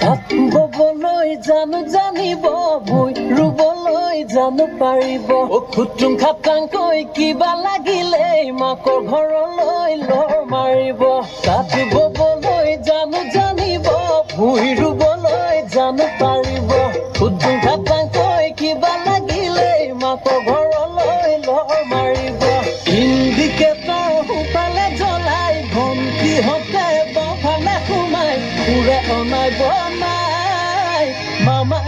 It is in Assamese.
ববলৈ জানিব ভুই ৰুবলৈ পাৰিব খুটুং খাটাংকৈ কিবা লাগিলেই মাকৰ ঘৰলৈ লৰ মাৰিব তাত ববলৈ জানিব ভুই ৰুবলৈ পাৰিব খুটুং খাটাংকৈ কিবা লাগিলেই মাকৰ ঘৰলৈ লৰ মাৰিব ইণ্ডিকেটৰ সোঁফালে জ্বলাই ভণ্টিহঁতে বাওঁফালে সোমাই সুৰে অনাই বনাই মামা